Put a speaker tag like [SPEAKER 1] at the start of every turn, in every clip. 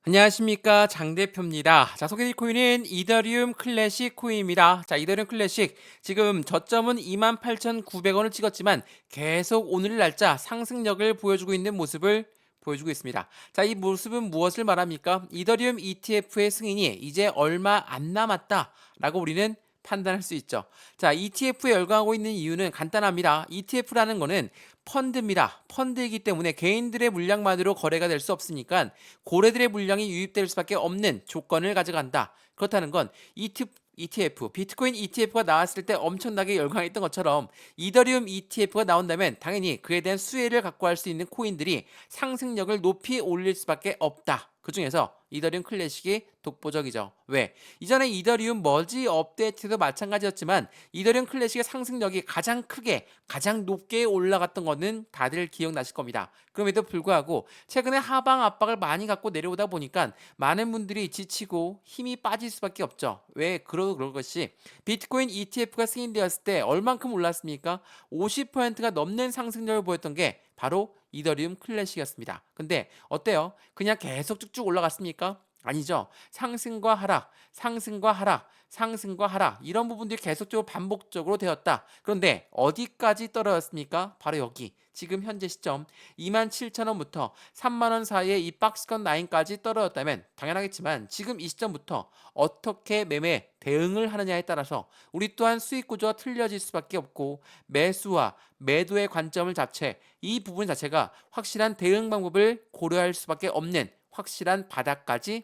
[SPEAKER 1] 안녕하십니까, 장 대표입니다. 자, 소개해드릴 코인은 이더리움 클래식 코인입니다. 자, 이더리움 클래식 지금 저점은 28,900원을 찍었지만 계속 오늘 날짜 상승력을 보여주고 있는 모습을 보여주고 있습니다. 자, 이 모습은 무엇을 말합니까? 이더리움 ETF의 승인이 이제 얼마 안 남았다라고 우리는 판단할 수 있죠. 자, ETF에 열광하고 있는 이유는 간단합니다. ETF라는 거는 펀드입니다. 펀드이기 때문에 개인들의 물량만으로 거래가 될 수 없으니까 고래들의 물량이 유입될 수밖에 없는 조건을 가져간다. 그렇다는 건 ETF, 비트코인 ETF가 나왔을 때 엄청나게 열광했던 것처럼 이더리움 ETF가 나온다면 당연히 그에 대한 수혜를 갖고 할 수 있는 코인들이 상승력을 높이 올릴 수밖에 없다. 그 중에서 이더리움 클래식이 독보적이죠. 왜? 이전에 이더리움 머지 업데이트도 마찬가지였지만 이더리움 클래식의 상승력이 가장 크게 가장 높게 올라갔던 거는 다들 기억나실 겁니다. 그럼에도 불구하고 최근에 하방 압박을 많이 갖고 내려오다 보니까 많은 분들이 지치고 힘이 빠질 수밖에 없죠. 왜 그런 것이 비트코인 ETF가 승인되었을 때 얼만큼 올랐습니까? 50%가 넘는 상승력을 보였던 게 바로 이더리움 클래식이었습니다. 근데 어때요? 그냥 계속 쭉쭉 올라갔습니까? 아니죠. 상승과 하락, 상승과 하락, 상승과 하락 이런 부분들이 계속적으로 반복적으로 되었다. 그런데 어디까지 떨어졌습니까? 바로 여기. 지금 현재 시점 27,000원부터 30,000원 사이에 이 박스권 라인까지 떨어졌다면 당연하겠지만 지금 이 시점부터 어떻게 매매 대응을 하느냐에 따라서 우리 또한 수익 구조가 틀려질 수밖에 없고 매수와 매도의 관점을 자체 이 부분 자체가 확실한 대응 방법을 고려할 수밖에 없는 확실한 바닥까지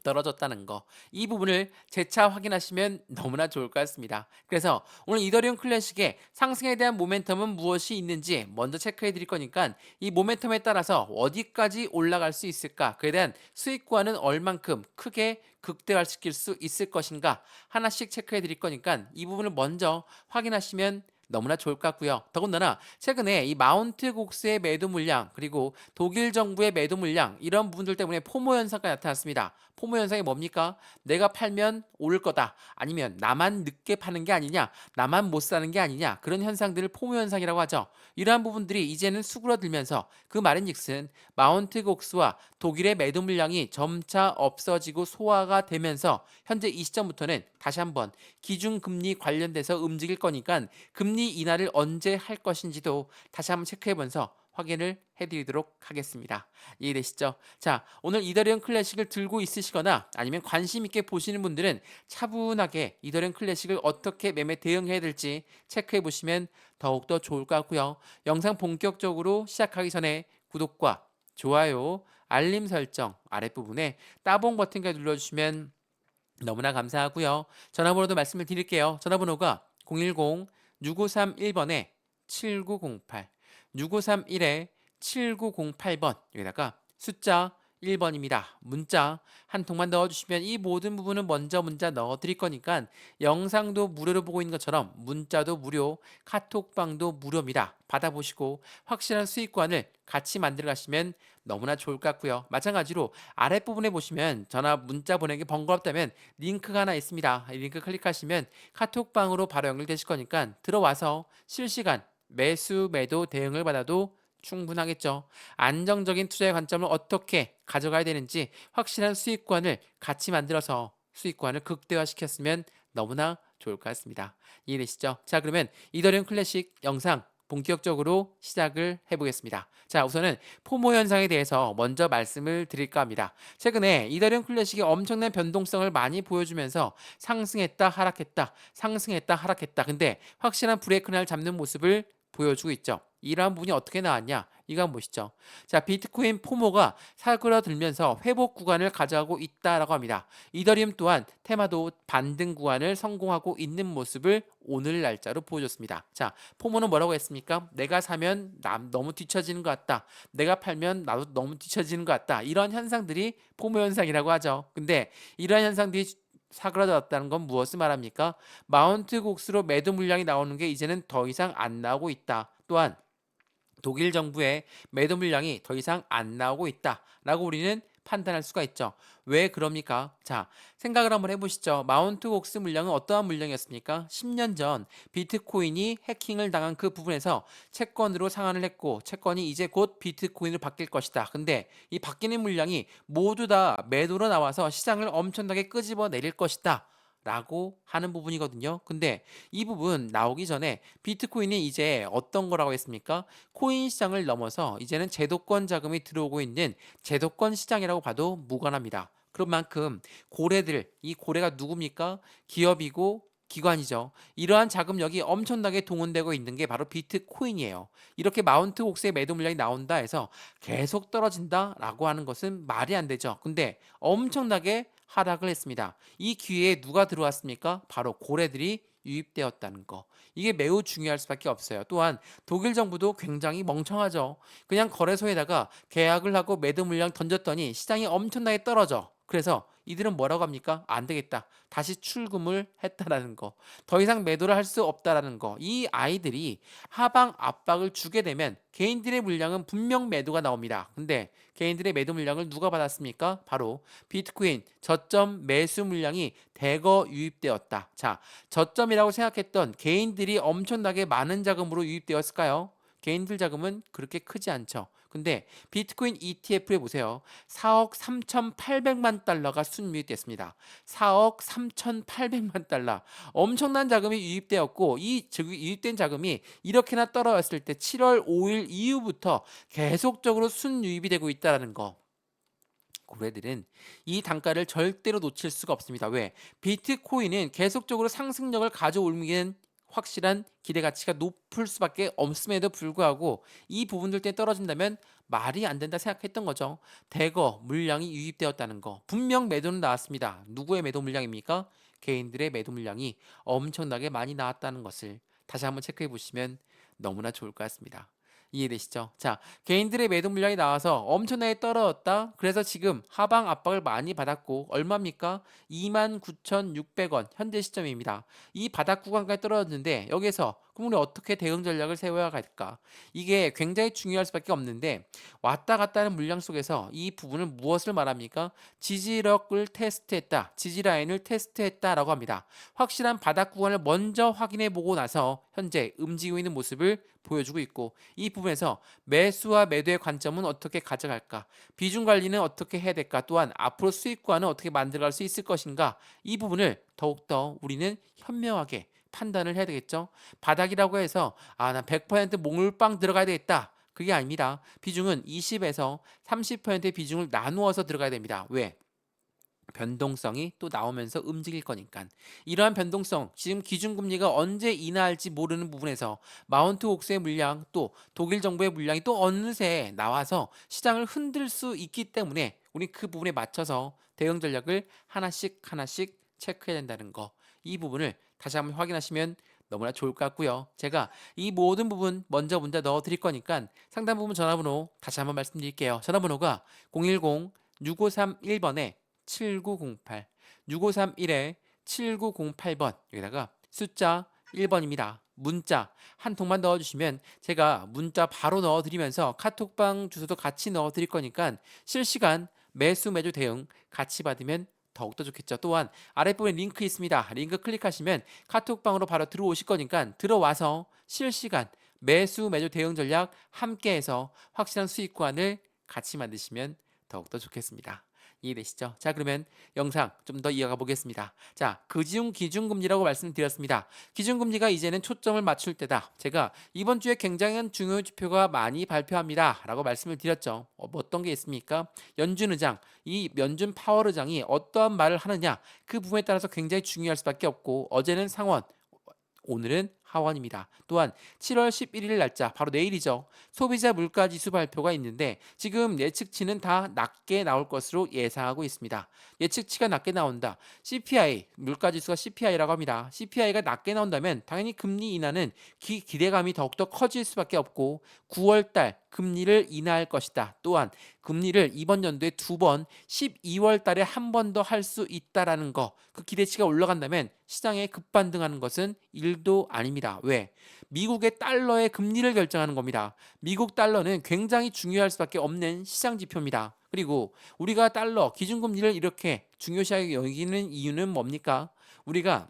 [SPEAKER 1] 떨어졌다는 거. 이 부분을 재차 확인하시면 너무나 좋을 것 같습니다. 그래서 오늘 이더리움 클래식의 상승에 대한 모멘텀은 무엇이 있는지 먼저 체크해 드릴 거니까 이 모멘텀에 따라서 어디까지 올라갈 수 있을까? 그에 대한 수익 구간은 얼만큼 크게 극대화시킬 수 있을 것인가? 하나씩 체크해 드릴 거니까 이 부분을 먼저 확인하시면 너무나 좋을 것 같고요. 더군다나 최근에 이 마운트 곡스의 매도 물량 그리고 독일 정부의 매도 물량 이런 부분들 때문에 포모 현상가 나타났습니다. 포모 현상이 뭡니까? 내가 팔면 오를 거다. 아니면 나만 늦게 파는 게 아니냐? 나만 못 사는 게 아니냐? 그런 현상들을 포모 현상이라고 하죠. 이러한 부분들이 이제는 수그러들면서 그 말인즉슨 마운트 곡스와 독일의 매도 물량이 점차 없어지고 소화가 되면서 현재 이 시점부터는 다시 한번 기준금리 관련돼서 움직일 거니까 금리 인하를 언제 할 것인지도 다시 한번 체크해보면서 확인을 해드리도록 하겠습니다. 이해되시죠? 자, 오늘 이더리움 클래식을 들고 있으시거나 아니면 관심 있게 보시는 분들은 차분하게 이더리움 클래식을 어떻게 매매 대응해야 될지 체크해 보시면 더욱더 좋을 것 같고요. 영상 본격적으로 시작하기 전에 구독과 좋아요, 알림 설정 아랫부분에 따봉 버튼까지 눌러주시면 너무나 감사하고요. 전화번호도 말씀을 드릴게요. 전화번호가 010-6531번에 7908, 6531에 7908번 여기다가 숫자 1번입니다. 문자 한 통만 넣어주시면 이 모든 부분은 먼저 문자 넣어드릴 거니까 영상도 무료로 보고 있는 것처럼 문자도 무료, 카톡방도 무료입니다. 받아보시고 확실한 수익관을 같이 만들어 가시면 너무나 좋을 것 같고요. 마찬가지로 아랫부분에 보시면 전화 문자 보내기 번거롭다면 링크가 하나 있습니다. 이 링크 클릭하시면 카톡방으로 바로 연결되실 거니까 들어와서 실시간 매수 매도 대응을 받아도 충분하겠죠. 안정적인 투자의 관점을 어떻게 가져가야 되는지 확실한 수익관을 같이 만들어서 수익관을 극대화시켰으면 너무나 좋을 것 같습니다. 이해되시죠? 자, 그러면 이더리움 클래식 영상 본격적으로 시작을 해보겠습니다. 자, 우선은 포모 현상에 대해서 먼저 말씀을 드릴까 합니다. 최근에 이더리움 클래식이 엄청난 변동성을 많이 보여주면서 상승했다 하락했다 상승했다 하락했다 근데 확실한 브레이크를 잡는 모습을 보여주고 있죠. 이러한 부분이 어떻게 나왔냐? 이거 한번 보시죠. 자, 비트코인 포모가 사그라들면서 회복 구간을 가져가고 있다라고 합니다. 이더리움 또한 테마도 반등 구간을 성공하고 있는 모습을 오늘 날짜로 보여줬습니다. 자, 포모는 뭐라고 했습니까? 내가 사면 너무 뒤처지는 것 같다. 내가 팔면 나도 너무 뒤처지는 것 같다. 이런 현상들이 포모 현상이라고 하죠. 근데 이러한 현상들이 사그라들었다는 건 무엇을 말합니까? 마운트 곡수로 매도 물량이 나오는 게 이제는 더 이상 안 나오고 있다. 또한 독일 정부의 매도 물량이 더 이상 안 나오고 있다라고 우리는 판단할 수가 있죠. 왜 그럽니까? 자, 생각을 한번 해보시죠. 마운트 곡스 물량은 어떠한 물량이었습니까? 10년 전 비트코인이 해킹을 당한 그 부분에서 채권으로 상환을 했고 채권이 이제 곧 비트코인으로 바뀔 것이다. 근데 이 바뀌는 물량이 모두 다 매도로 나와서 시장을 엄청나게 끄집어 내릴 것이다. 라고 하는 부분이거든요. 근데 이 부분 나오기 전에 비트코인이 이제 어떤 거라고 했습니까? 코인 시장을 넘어서 이제는 제도권 자금이 들어오고 있는 제도권 시장이라고 봐도 무관합니다. 그런 만큼 고래들, 이 고래가 누굽니까? 기업이고 기관이죠. 이러한 자금력이 엄청나게 동원되고 있는 게 바로 비트코인이에요. 이렇게 마운트 곡스의 매도 물량이 나온다 해서 계속 떨어진다라고 하는 것은 말이 안 되죠. 근데 엄청나게 하락을 했습니다. 이 기회에 누가 들어왔습니까? 바로 고래들이 유입되었다는 거. 이게 매우 중요할 수밖에 없어요. 또한 독일 정부도 굉장히 멍청하죠. 그냥 거래소에다가 계약을 하고 매도 물량 던졌더니 시장이 엄청나게 떨어져. 그래서 이들은 뭐라고 합니까? 안 되겠다. 다시 출금을 했다라는 거. 더 이상 매도를 할 수 없다라는 거. 이 아이들이 하방 압박을 주게 되면 개인들의 물량은 분명 매도가 나옵니다. 근데 개인들의 매도 물량을 누가 받았습니까? 바로 비트코인 저점 매수 물량이 대거 유입되었다. 자, 저점이라고 생각했던 개인들이 엄청나게 많은 자금으로 유입되었을까요? 개인들 자금은 그렇게 크지 않죠. 근데 비트코인 ETF에 보세요. 4억 3,800만 달러가 순유입됐습니다. 4억 3,800만 달러. 엄청난 자금이 유입되었고 이 유입된 자금이 이렇게나 떨어졌을 때 7월 5일 이후부터 계속적으로 순유입이 되고 있다는 거. 고래들은 이 단가를 절대로 놓칠 수가 없습니다. 왜? 비트코인은 계속적으로 상승력을 가져올기는 확실한 기대 가치가 높을 수밖에 없음에도 불구하고 이 부분들 때 떨어진다면 말이 안 된다 생각했던 거죠. 대거 물량이 유입되었다는 거. 분명 매도는 나왔습니다. 누구의 매도 물량입니까? 개인들의 매도 물량이 엄청나게 많이 나왔다는 것을 다시 한번 체크해 보시면 너무나 좋을 것 같습니다. 이해되시죠? 자, 개인들의 매도 물량이 나와서 엄청나게 떨어졌다. 그래서 지금 하방 압박을 많이 받았고 얼마입니까? 29,600원 현재 시점입니다. 이 바닥 구간까지 떨어졌는데 여기서 그럼 우리 어떻게 대응 전략을 세워야 할까? 이게 굉장히 중요할 수밖에 없는데 왔다 갔다 하는 물량 속에서 이 부분을 무엇을 말합니까? 지지력을 테스트했다. 지지라인을 테스트했다라고 합니다. 확실한 바닥 구간을 먼저 확인해 보고 나서 현재 움직이고 있는 모습을 보여주고 있고 이 부분에서 매수와 매도의 관점은 어떻게 가져갈까? 비중 관리는 어떻게 해야 될까? 또한 앞으로 수익과는 어떻게 만들어갈 수 있을 것인가? 이 부분을 더욱더 우리는 현명하게 판단을 해야 되겠죠. 바닥이라고 해서 난 100% 몽울빵 들어가야 되겠다. 그게 아닙니다. 비중은 20에서 30%의 비중을 나누어서 들어가야 됩니다. 왜? 변동성이 또 나오면서 움직일 거니까. 이러한 변동성, 지금 기준금리가 언제 인하할지 모르는 부분에서 마운트 옥스의 물량 또 독일 정부의 물량이 또 어느새 나와서 시장을 흔들 수 있기 때문에 우리 그 부분에 맞춰서 대응 전략을 하나씩 하나씩 체크해야 된다는 거. 이 부분을 다시 한번 확인하시면 너무나 좋을 것 같고요. 제가 이 모든 부분 먼저 넣어 드릴 거니까 상담 부분 전화번호 다시 한번 말씀드릴게요. 전화번호가 010-6531번에 7908 6531에 7908번 여기다가 숫자 1번입니다. 문자 한 통만 넣어주시면 제가 문자 바로 넣어드리면서 카톡방 주소도 같이 넣어드릴 거니까 실시간 매수 매도 대응 같이 받으면 더욱더 좋겠죠. 또한 아랫부분에 링크 있습니다. 링크 클릭하시면 카톡방으로 바로 들어오실 거니까 들어와서 실시간 매수 매도 대응 전략 함께해서 확실한 수익관을 같이 만드시면 더욱더 좋겠습니다. 이해되시죠? 자, 그러면 영상 좀 더 이어가 보겠습니다. 자, 그중 기준금리라고 말씀드렸습니다. 기준금리가 이제는 초점을 맞출 때다. 제가 이번 주에 굉장한 중요 지표가 많이 발표합니다. 라고 말씀을 드렸죠. 어떤 게 있습니까? 연준 의장, 이 연준 파월 의장이 어떠한 말을 하느냐, 그 부분에 따라서 굉장히 중요할 수밖에 없고, 어제는 상원, 오늘은 하원입니다. 또한 7월 11일 날짜 바로 내일이죠. 소비자 물가지수 발표가 있는데 지금 예측치는 다 낮게 나올 것으로 예상하고 있습니다. 예측치가 낮게 나온다. CPI 물가지수가 CPI라고 합니다. CPI가 낮게 나온다면 당연히 금리 인하는 기대감이 더욱더 커질 수밖에 없고 9월달 금리를 인하할 것이다. 또한 금리를 이번 연도에 2번 12월 달에 한 번 더 할 수 있다라는 거. 그 기대치가 올라간다면 시장에 급반등하는 것은 일도 아닙니다. 왜? 미국의 달러의 금리를 결정하는 겁니다. 미국 달러는 굉장히 중요할 수밖에 없는 시장 지표입니다. 그리고 우리가 달러 기준금리를 이렇게 중요시하게 여기는 이유는 뭡니까? 우리가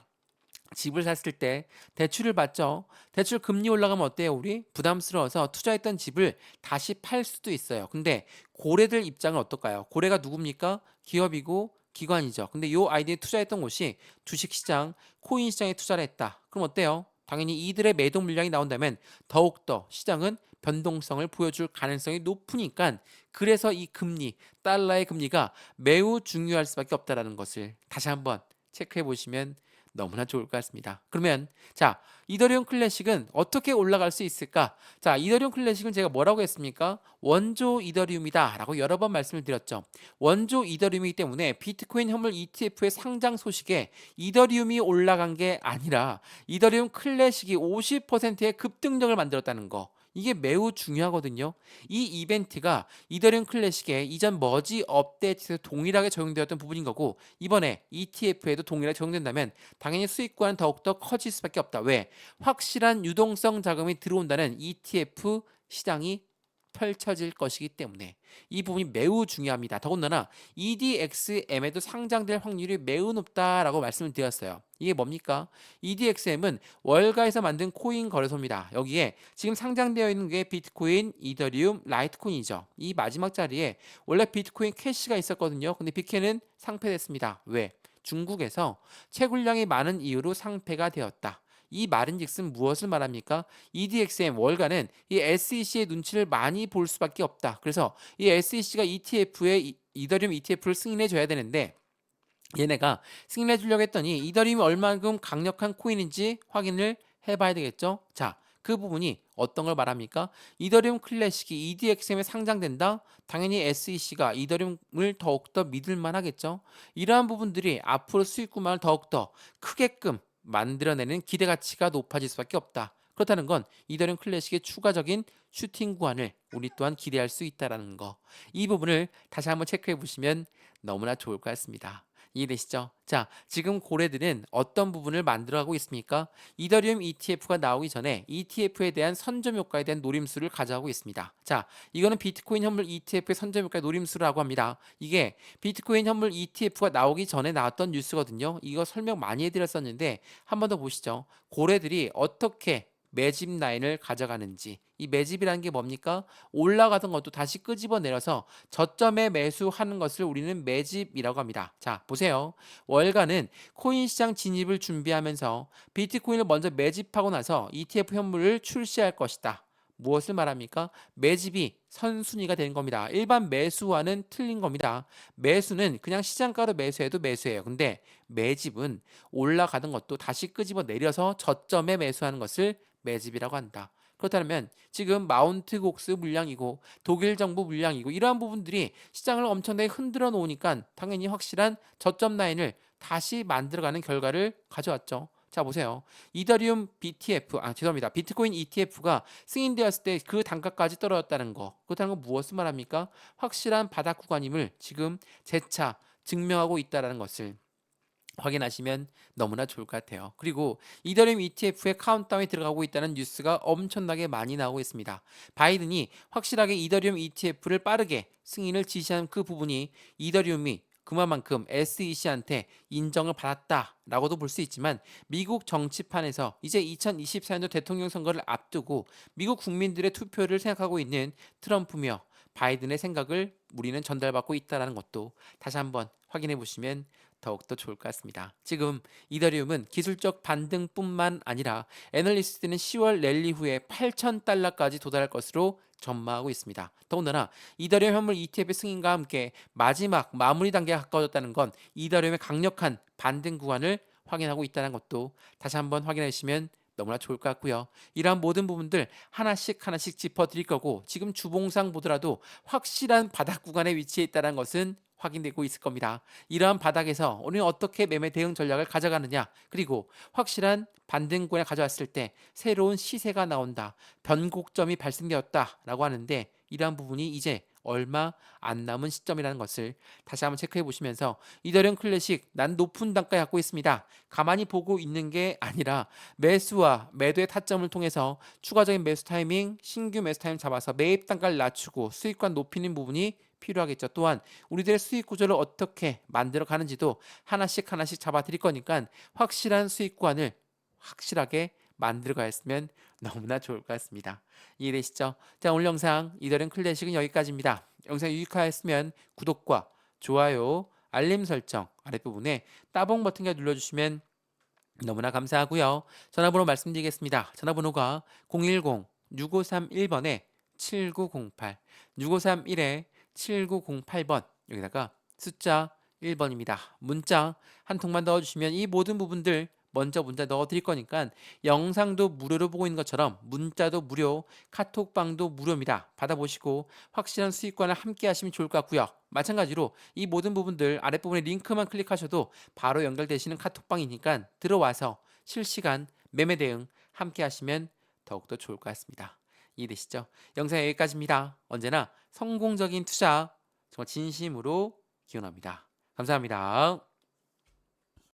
[SPEAKER 1] 집을 샀을 때 대출을 받죠. 대출 금리 올라가면 어때요? 우리 부담스러워서 투자했던 집을 다시 팔 수도 있어요. 근데 고래들 입장은 어떨까요? 고래가 누굽니까? 기업이고 기관이죠. 근데 요 아이디에 투자했던 곳이 주식시장, 코인 시장에 투자를 했다. 그럼 어때요? 당연히 이들의 매도 물량이 나온다면 더욱더 시장은 변동성을 보여줄 가능성이 높으니까 그래서 이 금리, 달러의 금리가 매우 중요할 수밖에 없다라는 것을 다시 한번 체크해 보시면 너무나 좋을 것 같습니다. 그러면 자, 이더리움 클래식은 어떻게 올라갈 수 있을까? 자, 이더리움 클래식은 제가 뭐라고 했습니까? 원조 이더리움이다 라고 여러 번 말씀을 드렸죠. 원조 이더리움이기 때문에 비트코인 현물 ETF의 상장 소식에 이더리움이 올라간 게 아니라 이더리움 클래식이 50%의 급등력을 만들었다는 거. 이게 매우 중요하거든요. 이 이벤트가 이더리움 클래식의 이전 머지 업데이트에서 동일하게 적용되었던 부분인 거고 이번에 ETF에도 동일하게 적용된다면 당연히 수익과는 더욱더 커질 수밖에 없다. 왜? 확실한 유동성 자금이 들어온다는 ETF 시장이 펼쳐질 것이기 때문에 이 부분이 매우 중요합니다. 더군다나 EDXM에도 상장될 확률이 매우 높다라고 말씀을 드렸어요. 이게 뭡니까? EDXM은 월가에서 만든 코인 거래소입니다. 여기에 지금 상장되어 있는 게 비트코인, 이더리움, 라이트코인이죠. 이 마지막 자리에 원래 비트코인 캐시가 있었거든요. 근데 비캐는 상폐됐습니다. 왜? 중국에서 채굴량이 많은 이유로 상폐가 되었다. 이 말인즉슨 무엇을 말합니까? EDXM 월가는 이 SEC의 눈치를 많이 볼 수밖에 없다. 그래서 이 SEC가 ETF에 이더리움 ETF를 승인해 줘야 되는데 얘네가 승인해 주려고 했더니 이더리움이 얼마만큼 강력한 코인인지 확인을 해봐야 되겠죠. 자, 그 부분이 어떤 걸 말합니까? 이더리움 클래식이 EDXM에 상장된다? 당연히 SEC가 이더리움을 더욱더 믿을만 하겠죠. 이러한 부분들이 앞으로 수익 구간을 더욱더 크게끔 만들어내는 기대 가치가 높아질 수밖에 없다. 그렇다는 건 이더리움 클래식의 추가적인 슈팅 구간을 우리 또한 기대할 수 있다는 거. 이 부분을 다시 한번 체크해 보시면 너무나 좋을 것 같습니다. 이해되시죠? 자, 지금 고래들은 어떤 부분을 만들어가고 있습니까? 이더리움 ETF가 나오기 전에 ETF에 대한 선점 효과에 대한 노림수를 가져가고 있습니다. 자, 이거는 비트코인 현물 ETF의 선점 효과의 노림수라고 합니다. 이게 비트코인 현물 ETF가 나오기 전에 나왔던 뉴스거든요. 이거 설명 많이 해드렸었는데 한 번 더 보시죠. 고래들이 어떻게 매집 라인을 가져가는지. 이 매집이라는 게 뭡니까? 올라가던 것도 다시 끄집어내려서 저점에 매수하는 것을 우리는 매집이라고 합니다. 자, 보세요. 월가는 코인 시장 진입을 준비하면서 비트코인을 먼저 매집하고 나서 ETF 현물을 출시할 것이다. 무엇을 말합니까? 매집이 선순위가 되는 겁니다. 일반 매수와는 틀린 겁니다. 매수는 그냥 시장가로 매수해도 매수예요. 근데 매집은 올라가던 것도 다시 끄집어 내려서 저점에 매수하는 것을 매집이라고 한다. 그렇다면 지금 마운트 곡스 물량이고 독일 정부 물량이고 이러한 부분들이 시장을 엄청나게 흔들어 놓으니까 당연히 확실한 저점 라인을 다시 만들어가는 결과를 가져왔죠. 자, 보세요. 이더리움 BTF, 죄송합니다. 비트코인 ETF가 승인되었을 때 그 단가까지 떨어졌다는 거. 그렇다는 건 무엇을 말합니까? 확실한 바닥 구간임을 지금 재차 증명하고 있다는 것을 확인하시면 너무나 좋을 것 같아요. 그리고 이더리움 ETF의 카운트다운이 들어가고 있다는 뉴스가 엄청나게 많이 나오고 있습니다. 바이든이 확실하게 이더리움 ETF를 빠르게 승인을 지시한 그 부분이 이더리움이 그만큼 SEC한테 인정을 받았다라고도 볼 수 있지만 미국 정치판에서 이제 2024년도 대통령 선거를 앞두고 미국 국민들의 투표를 생각하고 있는 트럼프며 바이든의 생각을 우리는 전달받고 있다는 것도 다시 한번 확인해 보시면 더욱더 좋을 것 같습니다. 지금 이더리움은 기술적 반등뿐만 아니라 애널리스트는 10월 랠리 후에 8,000달러까지 도달할 것으로 전망하고 있습니다. 더군다나 이더리움 현물 ETF 승인과 함께 마지막 마무리 단계가 가까워졌다는 건 이더리움의 강력한 반등 구간을 확인하고 있다는 것도 다시 한번 확인해 주시면 너무나 좋을 것 같고요. 이러한 모든 부분들 하나씩 하나씩 짚어드릴 거고 지금 주봉상 보더라도 확실한 바닥 구간에 위치해 있다는 것은 확인되고 있을 겁니다. 이러한 바닥에서 우리는 어떻게 매매 대응 전략을 가져가느냐, 그리고 확실한 반등권을 가져왔을 때 새로운 시세가 나온다, 변곡점이 발생되었다라고 하는데, 이러한 부분이 이제 얼마 안 남은 시점이라는 것을 다시 한번 체크해 보시면서, 이더리움 클래식 난 높은 단가에 갖고 있습니다, 가만히 보고 있는 게 아니라 매수와 매도의 타점을 통해서 추가적인 매수 타이밍, 신규 매수 타이밍 잡아서 매입 단가를 낮추고 수익권 높이는 부분이 필요하겠죠. 또한 우리들의 수익 구조를 어떻게 만들어 가는지도 하나씩 하나씩 잡아 드릴 거니까 확실한 수익 구간을 확실하게 만들어 가였으면 너무나 좋을 것 같습니다. 이해되시죠? 자, 오늘 영상 이더리움 클래식은 여기까지입니다. 영상 유익하였으면 구독과 좋아요, 알림 설정 아랫부분에 따봉 버튼을 눌러주시면 너무나 감사하고요. 전화번호 말씀드리겠습니다. 전화번호가 010-6531번에 7908, 6531에 7908번, 여기다가 숫자 1번입니다. 문자 한 통만 넣어주시면 이 모든 부분들 먼저 문자 넣어드릴 거니까 영상도 무료로 보고 있는 것처럼 문자도 무료, 카톡방도 무료입니다. 받아보시고 확실한 수익관을 함께 하시면 좋을 것 같고요. 마찬가지로 이 모든 부분들 아랫부분에 링크만 클릭하셔도 바로 연결되시는 카톡방이니까 들어와서 실시간 매매 대응 함께 하시면 더욱더 좋을 것 같습니다. 이해되시죠? 영상 여기까지입니다. 언제나 성공적인 투자 정말 진심으로 기원합니다. 감사합니다.